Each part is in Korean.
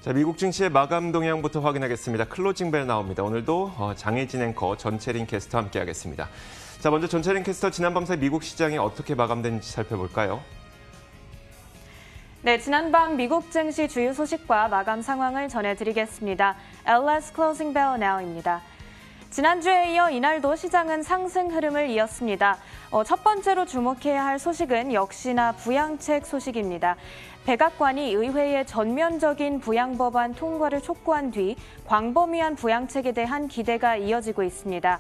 자, 미국 증시의 마감 동향부터 확인하겠습니다. 클로징 벨 나옵니다. 오늘도 장혜진 앵커, 전채린 캐스터와 함께하겠습니다. 자, 먼저 전채린 캐스터, 지난밤 사이 미국 시장이 어떻게 마감된지 살펴볼까요? 네, 지난밤 미국 증시 주요 소식과 마감 상황을 전해드리겠습니다. LS Closing Bell Now입니다. 지난주에 이어 이날도 시장은 상승 흐름을 이었습니다. 첫 번째로 주목해야 할 소식은 역시나 부양책 소식입니다. 백악관이 의회의 전면적인 부양법안 통과를 촉구한 뒤 광범위한 부양책에 대한 기대가 이어지고 있습니다.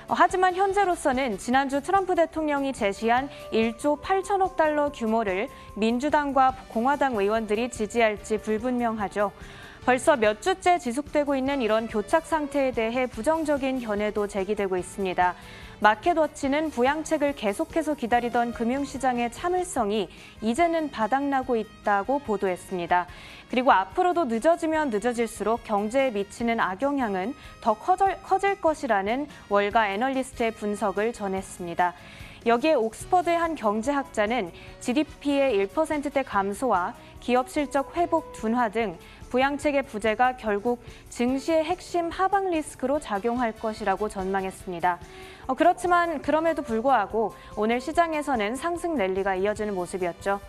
하지만 현재로서는 지난주 트럼프 대통령이 제시한 1조 8천억 달러 규모를 민주당과 공화당 의원들이 지지할지 불분명하죠. 벌써 몇 주째 지속되고 있는 이런 교착 상태에 대해 부정적인 견해도 제기되고 있습니다. 마켓워치는 부양책을 계속해서 기다리던 금융시장의 참을성이 이제는 바닥나고 있다고 보도했습니다. 그리고 앞으로도 늦어지면 늦어질수록 경제에 미치는 악영향은 더 커질 것이라는 월가 애널리스트의 분석을 전했습니다. 여기에 옥스퍼드의 한 경제학자는 GDP의 1%대 감소와 기업 실적 회복 둔화 등 부양책의 부재가 결국 증시의 핵심 하방 리스크로 작용할 것이라고 전망했습니다. 그렇지만 그럼에도 불구하고 오늘 시장에서는 상승 랠리가 이어지는 모습이었죠.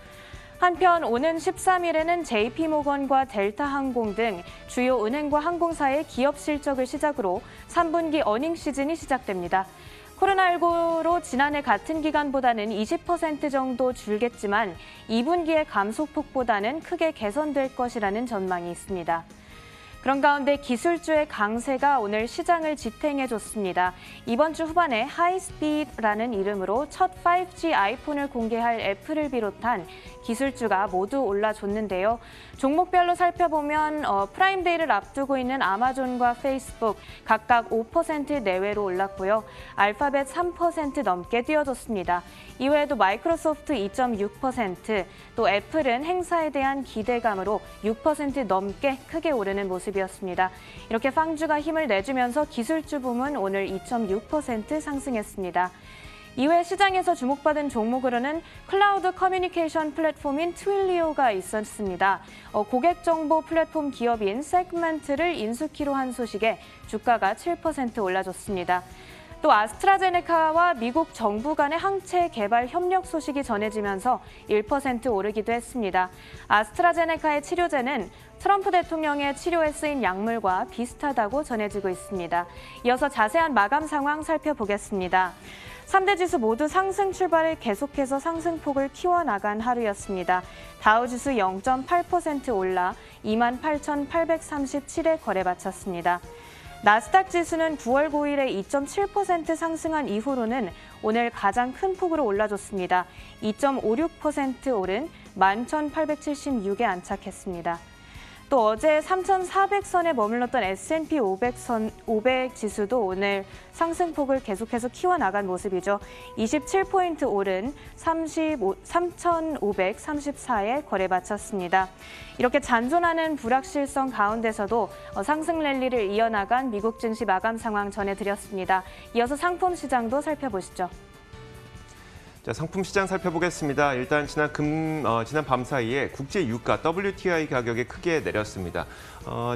한편 오는 13일에는 JP모건과 델타항공 등 주요 은행과 항공사의 기업 실적을 시작으로 3분기 어닝 시즌이 시작됩니다. 코로나19로 지난해 같은 기간보다는 20% 정도 줄겠지만 2분기의 감소폭보다는 크게 개선될 것이라는 전망이 있습니다. 그런 가운데 기술주의 강세가 오늘 시장을 지탱해줬습니다. 이번 주 후반에 하이스피드라는 이름으로 첫 5G 아이폰을 공개할 애플을 비롯한 기술주가 모두 올라줬는데요. 종목별로 살펴보면 프라임데이를 앞두고 있는 아마존과 페이스북 각각 5% 내외로 올랐고요. 알파벳 3% 넘게 뛰어줬습니다. 이외에도 마이크로소프트 2.6%, 또 애플은 행사에 대한 기대감으로 6% 넘게 크게 오르는 모습이었습니다. 이렇게 팡주가 힘을 내주면서 기술주 부문 오늘 2.6% 상승했습니다. 이외 시장에서 주목받은 종목으로는 클라우드 커뮤니케이션 플랫폼인 트윌리오가 있었습니다. 고객 정보 플랫폼 기업인 세그멘트를 인수키로 한 소식에 주가가 7% 올라줬습니다. 또 아스트라제네카와 미국 정부 간의 항체 개발 협력 소식이 전해지면서 1% 오르기도 했습니다. 아스트라제네카의 치료제는 트럼프 대통령의 치료에 쓰인 약물과 비슷하다고 전해지고 있습니다. 이어서 자세한 마감 상황 살펴보겠습니다. 3대 지수 모두 상승 출발을 계속해서 상승폭을 키워나간 하루였습니다. 다우지수 0.8% 올라 28,837에 거래 마쳤습니다. 나스닥 지수는 9월 9일에 2.7% 상승한 이후로는 오늘 가장 큰 폭으로 올라줬습니다. 2.56% 오른 11,876에 안착했습니다. 또 어제 3,400선에 머물렀던 S&P 500 지수도 오늘 상승폭을 계속해서 키워나간 모습이죠. 27포인트 오른 3,534에 거래 마쳤습니다. 이렇게 잔존하는 불확실성 가운데서도 상승 랠리를 이어나간 미국 증시 마감 상황 전해드렸습니다. 이어서 상품 시장도 살펴보시죠. 자, 상품 시장 살펴보겠습니다. 일단 지난 밤 사이에 국제 유가 WTI 가격이 크게 내렸습니다.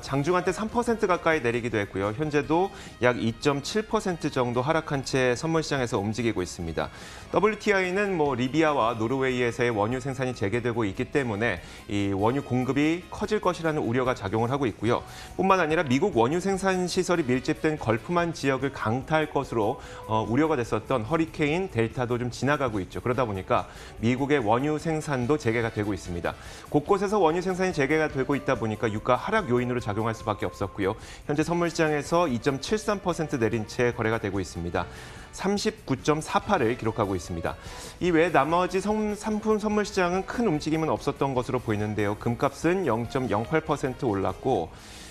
장중한 때 3% 가까이 내리기도 했고요. 현재도 약 2.7% 정도 하락한 채 선물 시장에서 움직이고 있습니다. WTI는 리비아와 노르웨이에서의 원유 생산이 재개되고 있기 때문에 이 원유 공급이 커질 것이라는 우려가 작용을 하고 있고요. 뿐만 아니라 미국 원유 생산 시설이 밀집된 걸프만 지역을 강타할 것으로 우려가 됐었던 허리케인 델타도 좀 지나가고 있죠. 그러다 보니까 미국의 원유 생산도 재개가 되고 있습니다. 곳곳에서 원유 생산이 재개가 되고 있다 보니까 유가 하락 요인으로 작용할 수밖에 없었고요. 현재 선물시장에서 2.73% 내린 채 거래가 되고 있습니다. 39.48을 기록하고 있습니다. 이외에 나머지 상품 선물시장은 큰 움직임은 없었던 것으로 보이는데요. 금값은 0.08% 올랐고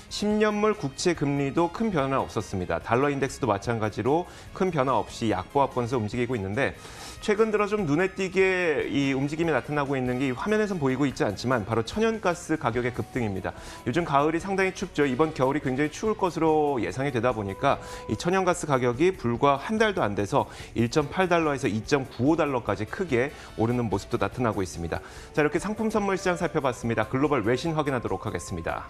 10년물 국채 금리도 큰 변화 없었습니다. 달러 인덱스도 마찬가지로 큰 변화 없이 약보합권에서 움직이고 있는데 최근 들어 좀 눈에 띄게 이 움직임이 나타나고 있는 게 화면에선 보이고 있지 않지만 바로 천연가스 가격의 급등입니다. 요즘 가을이 상당히 춥죠. 이번 겨울이 굉장히 추울 것으로 예상이 되다 보니까 이 천연가스 가격이 불과 한 달도 안 돼서 1.8달러에서 2.95달러까지 크게 오르는 모습도 나타나고 있습니다. 자, 이렇게 상품 선물 시장 살펴봤습니다. 글로벌 외신 확인하도록 하겠습니다.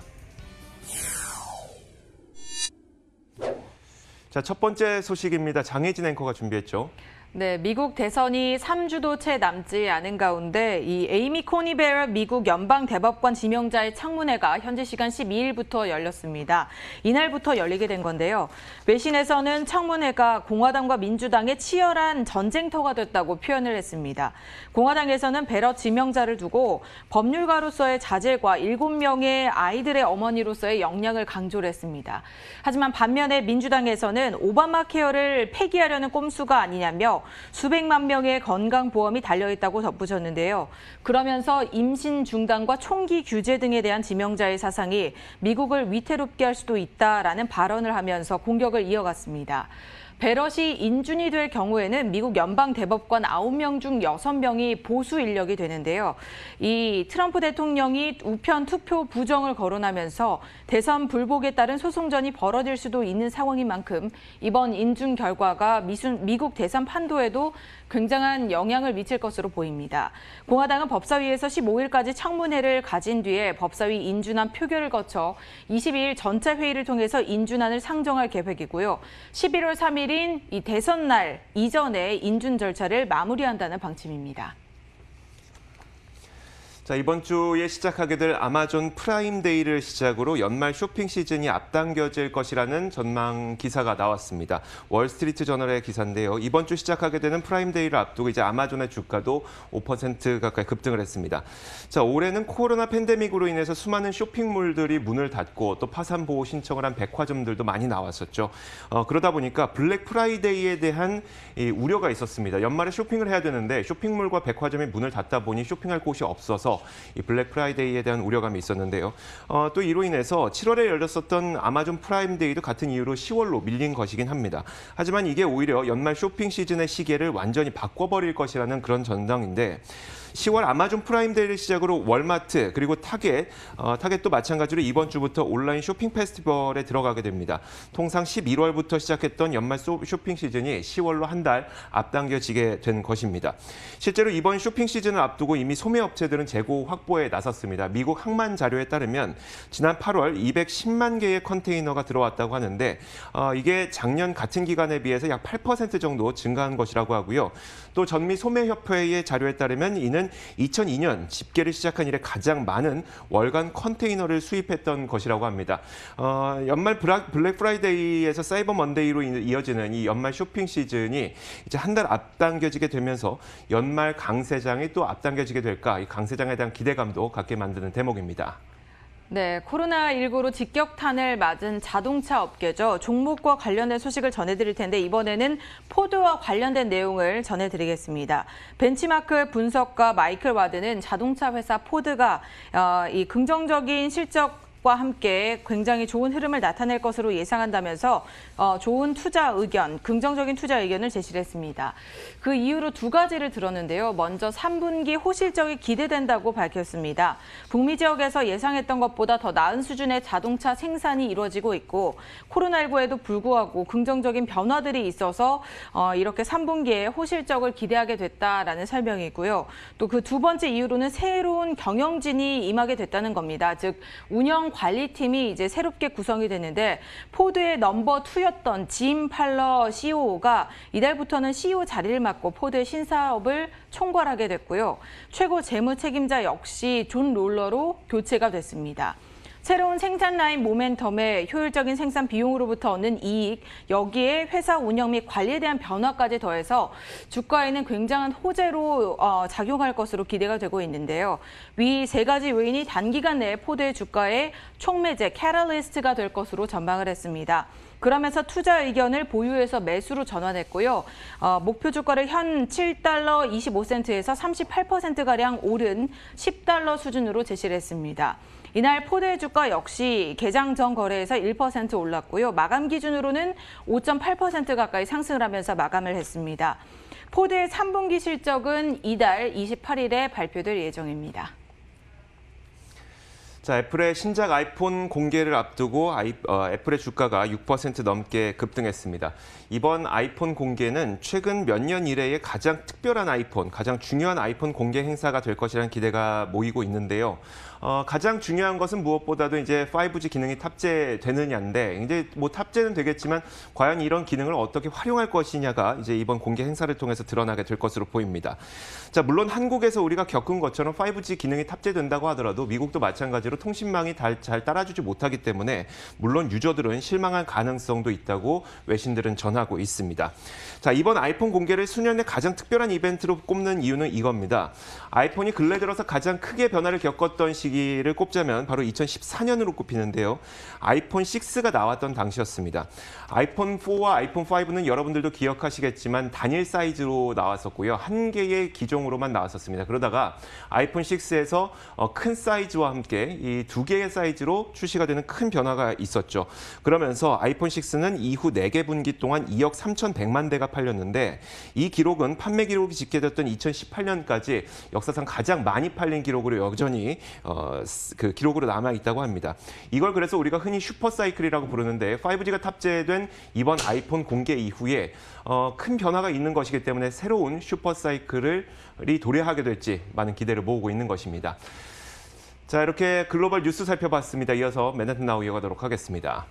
자, 첫 번째 소식입니다. 장혜진 앵커가 준비했죠. 네, 미국 대선이 3주도 채 남지 않은 가운데 이 에이미 코니 베러 미국 연방대법관 지명자의 청문회가 현지 시간 12일부터 열렸습니다. 이날부터 열리게 된 건데요. 외신에서는 청문회가 공화당과 민주당의 치열한 전쟁터가 됐다고 표현을 했습니다. 공화당에서는 베러 지명자를 두고 법률가로서의 자질과 7명의 아이들의 어머니로서의 역량을 강조를 했습니다. 하지만 반면에 민주당에서는 오바마 케어를 폐기하려는 꼼수가 아니냐며 수백만 명의 건강보험이 달려있다고 덧붙였는데요. 그러면서 임신 중단과 총기 규제 등에 대한 지명자의 사상이 미국을 위태롭게 할 수도 있다라는 발언을 하면서 공격을 이어갔습니다. 베럿이 인준이 될 경우에는 미국 연방대법관 9명 중 6명이 보수 인력이 되는데요. 이 트럼프 대통령이 우편 투표 부정을 거론하면서 대선 불복에 따른 소송전이 벌어질 수도 있는 상황인 만큼 이번 인준 결과가 미국 대선 판도에도 굉장한 영향을 미칠 것으로 보입니다. 공화당은 법사위에서 15일까지 청문회를 가진 뒤에 법사위 인준안 표결을 거쳐 22일 전체 회의를 통해서 인준안을 상정할 계획이고요. 11월 3일인 이 대선 날 이전에 인준 절차를 마무리한다는 방침입니다. 자, 이번 주에 시작하게 될 아마존 프라임데이를 시작으로 연말 쇼핑 시즌이 앞당겨질 것이라는 전망 기사가 나왔습니다. 월스트리트 저널의 기사인데요. 이번 주 시작하게 되는 프라임데이를 앞두고 이제 아마존의 주가도 5% 가까이 급등을 했습니다. 자, 올해는 코로나 팬데믹으로 인해서 수많은 쇼핑몰들이 문을 닫고 또 파산 보호 신청을 한 백화점들도 많이 나왔었죠. 그러다 보니까 블랙 프라이데이에 대한 우려가 있었습니다. 연말에 쇼핑을 해야 되는데 쇼핑몰과 백화점이 문을 닫다 보니 쇼핑할 곳이 없어서 이 블랙 프라이데이에 대한 우려감이 있었는데요. 또 이로 인해서 7월에 열렸었던 아마존 프라임데이도 같은 이유로 10월로 밀린 것이긴 합니다. 하지만 이게 오히려 연말 쇼핑 시즌의 시계를 완전히 바꿔버릴 것이라는 그런 전망인데 10월 아마존 프라임데이를 시작으로 월마트 그리고 타겟도 마찬가지로 이번 주부터 온라인 쇼핑 페스티벌에 들어가게 됩니다. 통상 11월부터 시작했던 연말 쇼핑 시즌이 10월로 한 달 앞당겨지게 된 것입니다. 실제로 이번 쇼핑 시즌을 앞두고 이미 소매업체들은 재고 확보에 나섰습니다. 미국 항만 자료에 따르면 지난 8월 210만 개의 컨테이너가 들어왔다고 하는데 이게 작년 같은 기간에 비해서 약 8% 정도 증가한 것이라고 하고요. 또 전미 소매협회의 자료에 따르면 이는 2002년 집계를 시작한 이래 가장 많은 월간 컨테이너를 수입했던 것이라고 합니다. 연말 블랙 프라이데이에서 사이버 먼데이로 이어지는 이 연말 쇼핑 시즌이 이제 한 달 앞당겨지게 되면서 연말 강세장이 또 앞당겨지게 될까, 이 강세장에 대한 기대감도 갖게 만드는 대목입니다. 네, 코로나19로 직격탄을 맞은 자동차 업계죠. 종목과 관련된 소식을 전해드릴 텐데 이번에는 포드와 관련된 내용을 전해드리겠습니다. 벤치마크 분석가 마이클 와드는 자동차 회사 포드가 이 긍정적인 실적 과 함께 굉장히 좋은 흐름을 나타낼 것으로 예상한다면서 좋은 투자 의견, 긍정적인 투자 의견을 제시를 했습니다. 그 이유로 두 가지를 들었는데요. 먼저 3분기 호실적이 기대된다고 밝혔습니다. 북미 지역에서 예상했던 것보다 더 나은 수준의 자동차 생산이 이루어지고 있고 코로나19에도 불구하고 긍정적인 변화들이 있어서 이렇게 3분기에 호실적을 기대하게 됐다라는 설명이고요. 또 그 두 번째 이유로는 새로운 경영진이 임하게 됐다는 겁니다. 즉 운영 관리팀이 이제 새롭게 구성이 됐는데 포드의 넘버 2였던 짐 팔러 CEO가 이달부터는 CEO 자리를 맡고 포드의 신사업을 총괄하게 됐고요. 최고 재무 책임자 역시 존 롤러로 교체가 됐습니다. 새로운 생산 라인 모멘텀에 효율적인 생산 비용으로부터 얻는 이익, 여기에 회사 운영 및 관리에 대한 변화까지 더해서 주가에는 굉장한 호재로 작용할 것으로 기대가 되고 있는데요. 위 세 가지 요인이 단기간 내에 포드의 주가에 촉매제, 캐탈리스트가 될 것으로 전망을 했습니다. 그러면서 투자 의견을 보유해서 매수로 전환했고요. 목표 주가를 현 7달러 25센트에서 38%가량 오른 10달러 수준으로 제시를 했습니다. 이날 포드의 주가 역시 개장 전 거래에서 1% 올랐고요. 마감 기준으로는 5.8% 가까이 상승을 하면서 마감을 했습니다. 포드의 3분기 실적은 이달 28일에 발표될 예정입니다. 자, 애플의 신작 아이폰 공개를 앞두고 애플의 주가가 6% 넘게 급등했습니다. 이번 아이폰 공개는 최근 몇 년 이래의 가장 특별한 아이폰, 가장 중요한 아이폰 공개 행사가 될 것이라는 기대가 모이고 있는데요. 가장 중요한 것은 무엇보다도 이제 5G 기능이 탑재되느냐인데, 이제 뭐 탑재는 되겠지만 과연 이런 기능을 어떻게 활용할 것이냐가 이제 이번 공개 행사를 통해서 드러나게 될 것으로 보입니다. 자, 물론 한국에서 우리가 겪은 것처럼 5G 기능이 탑재된다고 하더라도 미국도 마찬가지로 통신망이 잘 따라주지 못하기 때문에 물론 유저들은 실망할 가능성도 있다고 외신들은 전하고 있습니다. 자, 이번 아이폰 공개를 수년의 가장 특별한 이벤트로 꼽는 이유는 이겁니다. 아이폰이 근래 들어서 가장 크게 변화를 겪었던 시기를 꼽자면 바로 2014년으로 꼽히는데요. 아이폰 6가 나왔던 당시였습니다. 아이폰 4와 아이폰 5는 여러분들도 기억하시겠지만 단일 사이즈로 나왔었고요. 한 개의 기종으로만 나왔었습니다. 그러다가 아이폰 6에서 큰 사이즈와 함께 이 두 개의 사이즈로 출시가 되는 큰 변화가 있었죠. 그러면서 아이폰 6는 이후 4개 분기 동안 2억 3,100만 대가 팔렸는데 이 기록은 판매 기록이 집계됐던 2018년까지 역사상 가장 많이 팔린 기록으로 여전히 그 기록으로 남아 있다고 합니다. 이걸 그래서 우리가 흔히 슈퍼사이클이라고 부르는데 5G가 탑재된 이번 아이폰 공개 이후에 큰 변화가 있는 것이기 때문에 새로운 슈퍼사이클이 도래하게 될지 많은 기대를 모으고 있는 것입니다. 자, 이렇게 글로벌 뉴스 살펴봤습니다. 이어서 맨해튼 나우 이어가도록 하겠습니다.